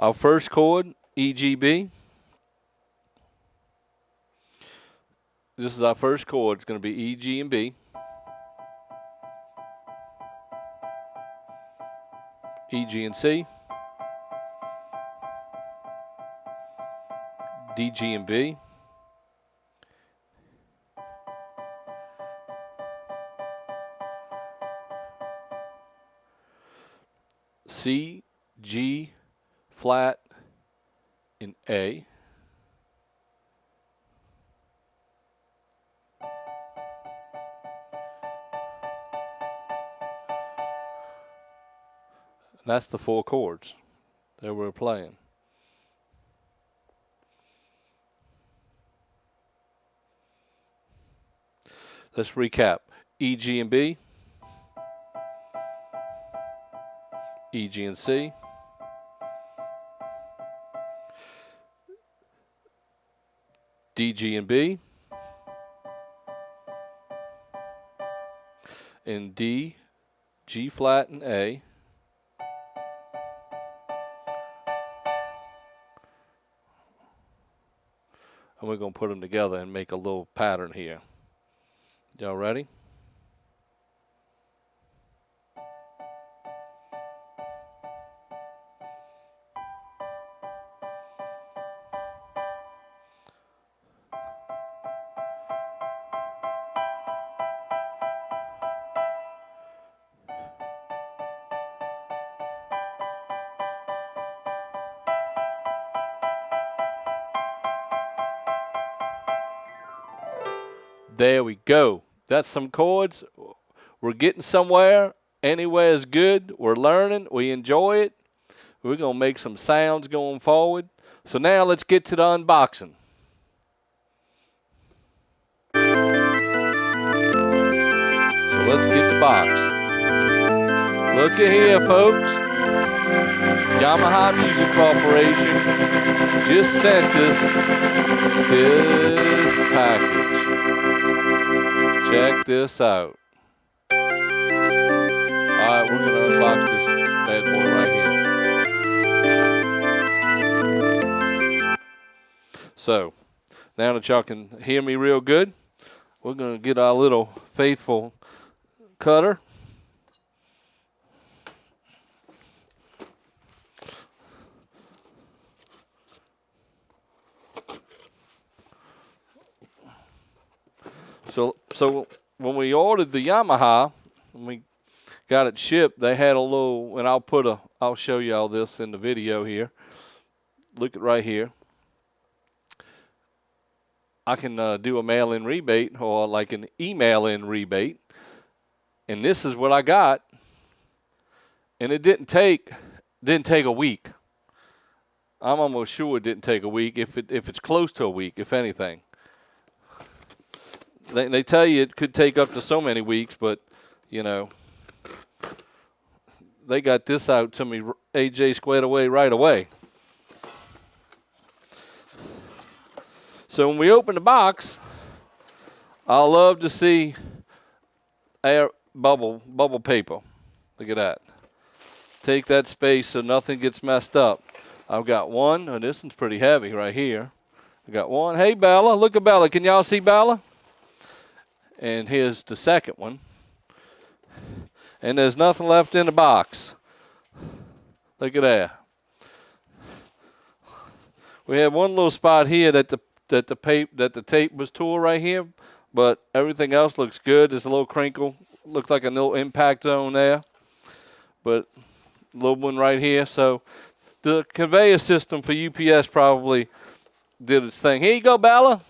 Our first chord, EGB. This is our first chord. It's going to be E, G, and B. E, G, and C. D, G, and B. C, G, flat, and A. And that's the 4 chords that we're playing. Let's recap. E, G, and B. E, G, and C. D, G, and B. And D, G flat, and A. And we're going to put them together and make a little pattern here. Y'all ready? There we go. That's some chords. We're getting somewhere. Anywhere is good. We're learning. We enjoy it. We're going to make some sounds going forward. So now let's get to the unboxing. So let's get the box. Look at here, folks. Yamaha Music Corporation just sent us this package. Check this out. Alright, we're going to unbox this bad boy right here. So, now that y'all can hear me real good, we're going to get our little faithful cutter. So when we ordered the Yamaha, when we got it shipped, they had a little, and I'll show you all this in the video here. Look at right here. I can do a mail-in rebate or like an email-in rebate, and this is what I got. And it didn't take a week. I'm almost sure it didn't take a week. If it's close to a week, if anything. They tell you it could take up to so many weeks, but, you know, they got this out to me, AJ squared away right away. So when we open the box, I love to see air bubble paper. Look at that. Take that space so nothing gets messed up. I've got one, and this one's pretty heavy right here. I got one. Hey, Bella. Look at Bella. Can y'all see Bella? And here's the second one. And there's nothing left in the box. Look at that. We have one little spot here that the tape was tore right here, but everything else looks good. There's a little crinkle. Looks like a little impact zone there. But a little one right here. So the conveyor system for UPS probably did its thing. Here you go, Bella.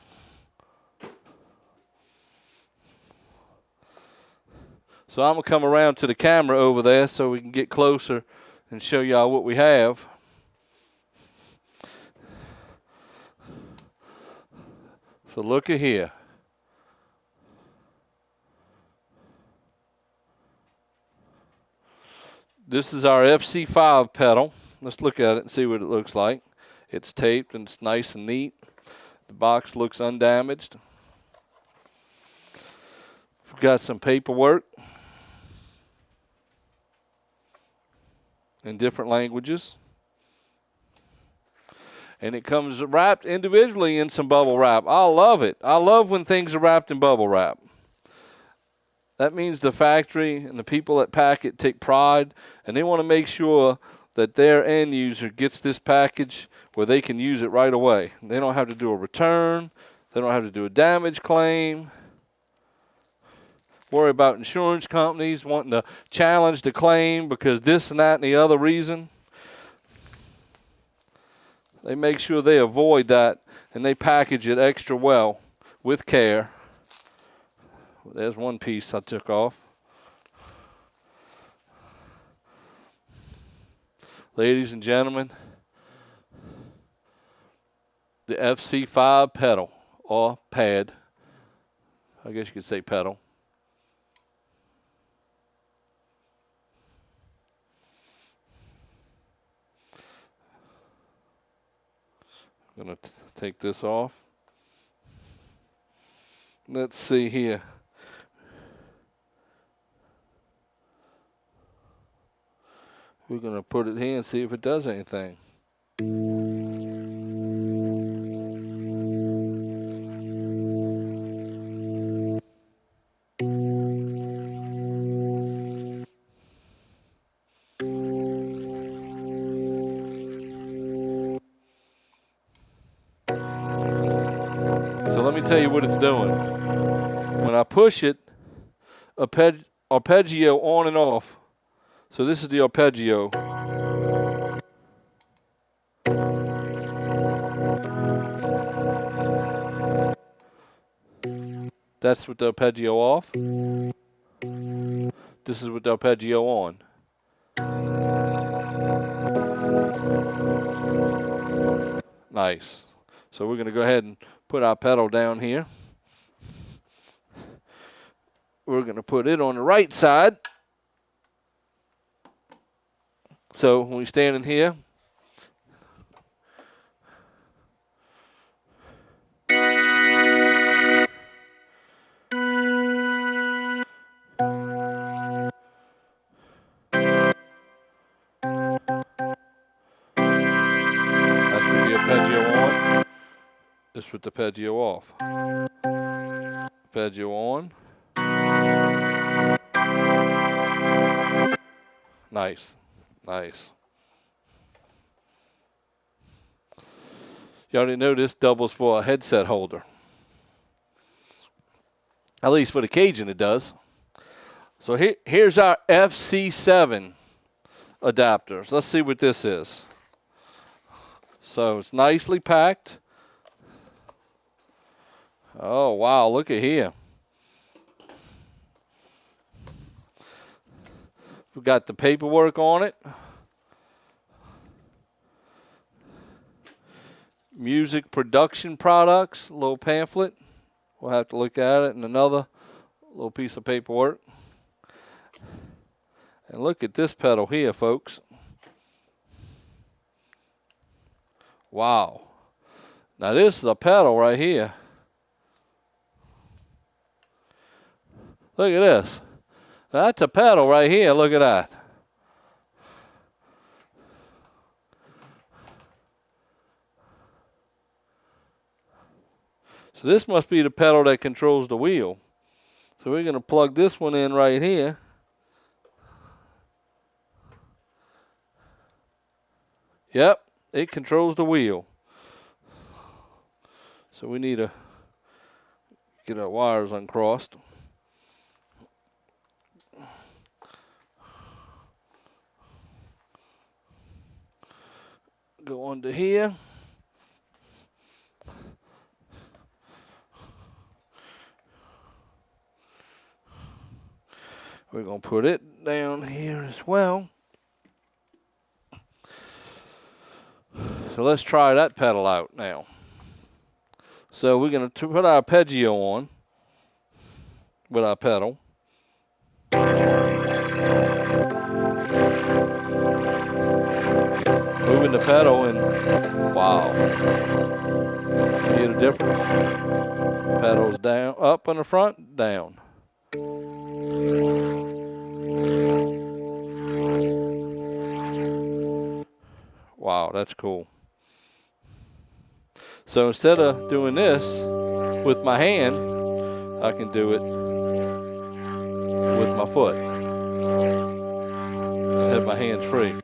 So I'm going to come around to the camera over there so we can get closer and show y'all what we have. So look at here. This is our FC5 pedal. Let's look at it and see what it looks like. It's taped and it's nice and neat. The box looks undamaged. We've got some paperwork in different languages. And it comes wrapped individually in some bubble wrap. I love it. I love when things are wrapped in bubble wrap. That means the factory and the people that pack it take pride, and they want to make sure that their end user gets this package where they can use it right away. They don't have to do a return. They don't have to do a damage claim. Worry about insurance companies wanting to challenge the claim because this and that and the other reason. They make sure they avoid that, and they package it extra well with care. There's one piece I took off. Ladies and gentlemen, the FC5 pedal, or pad. I guess you could say pedal. I'm going to take this off. Let's see here. We're going to put it here and see if it does anything. So let me tell you what it's doing. When I push it, arpeggio on and off. So this is the arpeggio. That's with the arpeggio off. This is with the arpeggio on. Nice. So we're going to go ahead and put our pedal down here. We're going to put it on the right side. So when we stand in here, that's with the arpeggio on. This with the arpeggio off. Arpeggio on. Nice. Nice. You already know this doubles for a headset holder. At least for the Cajun it does. So here's our FC7 adapters. Let's see what this is. So it's nicely packed. Oh, wow, look at here. We've got the paperwork on it. Music production products, a little pamphlet. We'll have to look at it, and another little piece of paperwork. And look at this pedal here, folks. Wow. Now this is a pedal right here. Look at this. Now that's a pedal right here. Look at that. So this must be the pedal that controls the wheel. So we're going to plug this one in right here. Yep, it controls the wheel. So we need to get our wires uncrossed. Go under here. We're going to put it down here as well. So let's try that pedal out now. So we're going to put our arpeggio on with our pedal. Moving the pedal and wow. You hear the difference? Pedals down, up on the front, down. Wow, that's cool. So instead of doing this with my hand, I can do it with my foot. I have my hands free.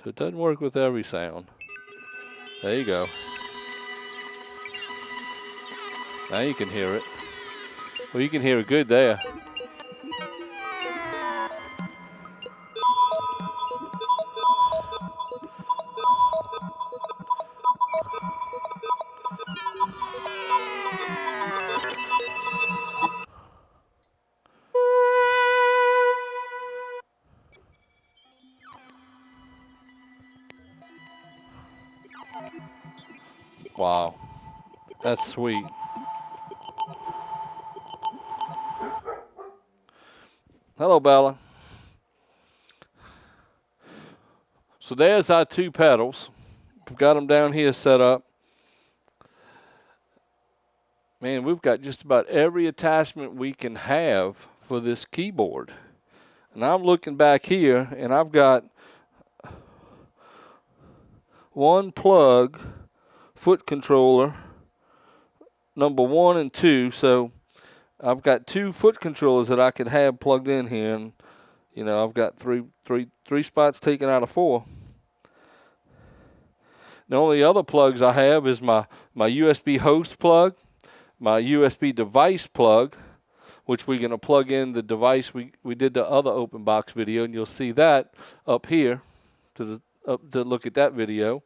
So it doesn't work with every sound. There you go. Now you can hear it. Well, you can hear it good there. Wow, that's sweet. Hello, Bella. So there's our 2 pedals. We've got them down here set up. Man, we've got just about every attachment we can have for this keyboard. And I'm looking back here, and I've got 1 plug foot controller, number 1 and 2. So I've got 2 foot controllers that I could have plugged in here, and you know, I've got three spots taken out of 4. The only other plugs I have is my USB host plug, my USB device plug, which we're going to plug in the device. We did the other open box video, and you'll see that up here to look at that video.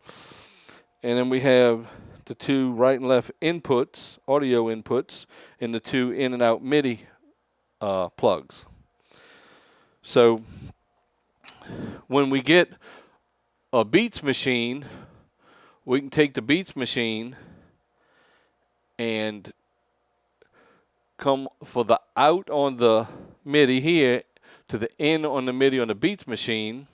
And then we have the 2 right and left inputs, audio inputs, and the 2 in and out MIDI plugs. So when we get a Beats machine, we can take the Beats machine and come for the out on the MIDI here to the in on the MIDI on the Beats machine.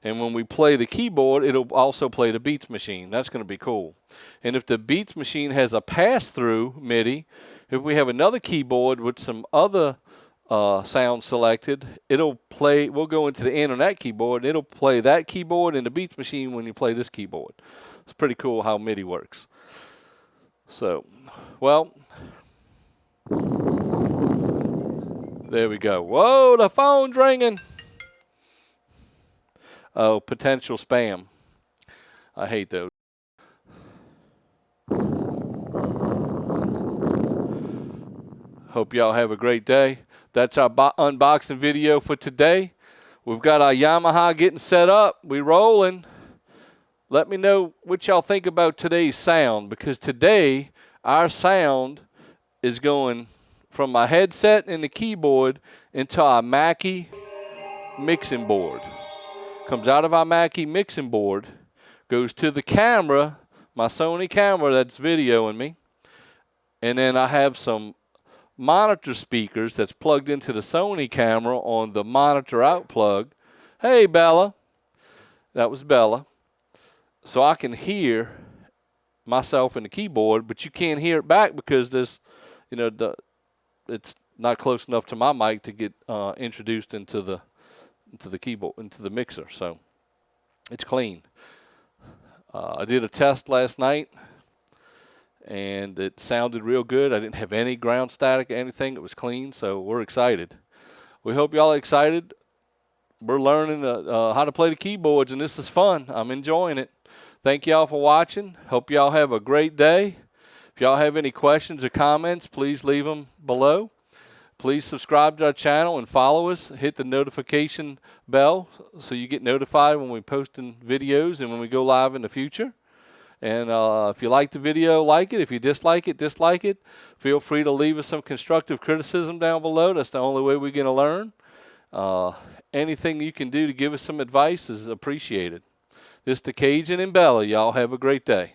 And when we play the keyboard, it'll also play the Beats machine. That's going to be cool. And if the Beats machine has a pass-through MIDI, if we have another keyboard with some other sound selected, it'll play. We'll go into the in on that keyboard, and it'll play that keyboard and the Beats machine when you play this keyboard. It's pretty cool how MIDI works. So, well, there we go. Whoa, the phone's ringing. Oh, potential spam. I hate those. Hope y'all have a great day. That's our unboxing video for today. We've got our Yamaha getting set up. We rolling. Let me know what y'all think about today's sound, because today our sound is going from my headset and the keyboard into our Mackie mixing board. Comes out of our Mackie mixing board, goes to the camera, my Sony camera that's videoing me, and then I have some monitor speakers that's plugged into the Sony camera on the monitor out plug. Hey, Bella. That was Bella. So I can hear myself in the keyboard, but you can't hear it back because this, you know, it's not close enough to my mic to get introduced into the keyboard, into the mixer. So it's clean. I did a test last night, and it sounded real good. I didn't have any ground static or anything. It was clean, so we're excited. We hope y'all are excited. We're learning how to play the keyboards, and this is fun. I'm enjoying it. Thank y'all for watching. Hope y'all have a great day. If y'all have any questions or comments, please leave them below. Please subscribe to our channel and follow us. Hit the notification bell so you get notified when we post videos and when we go live in the future. And if you like the video, like it. If you dislike it, dislike it. Feel free to leave us some constructive criticism down below. That's the only way we're going to learn. Anything you can do to give us some advice is appreciated. This is the Cajun and Bella. Y'all have a great day.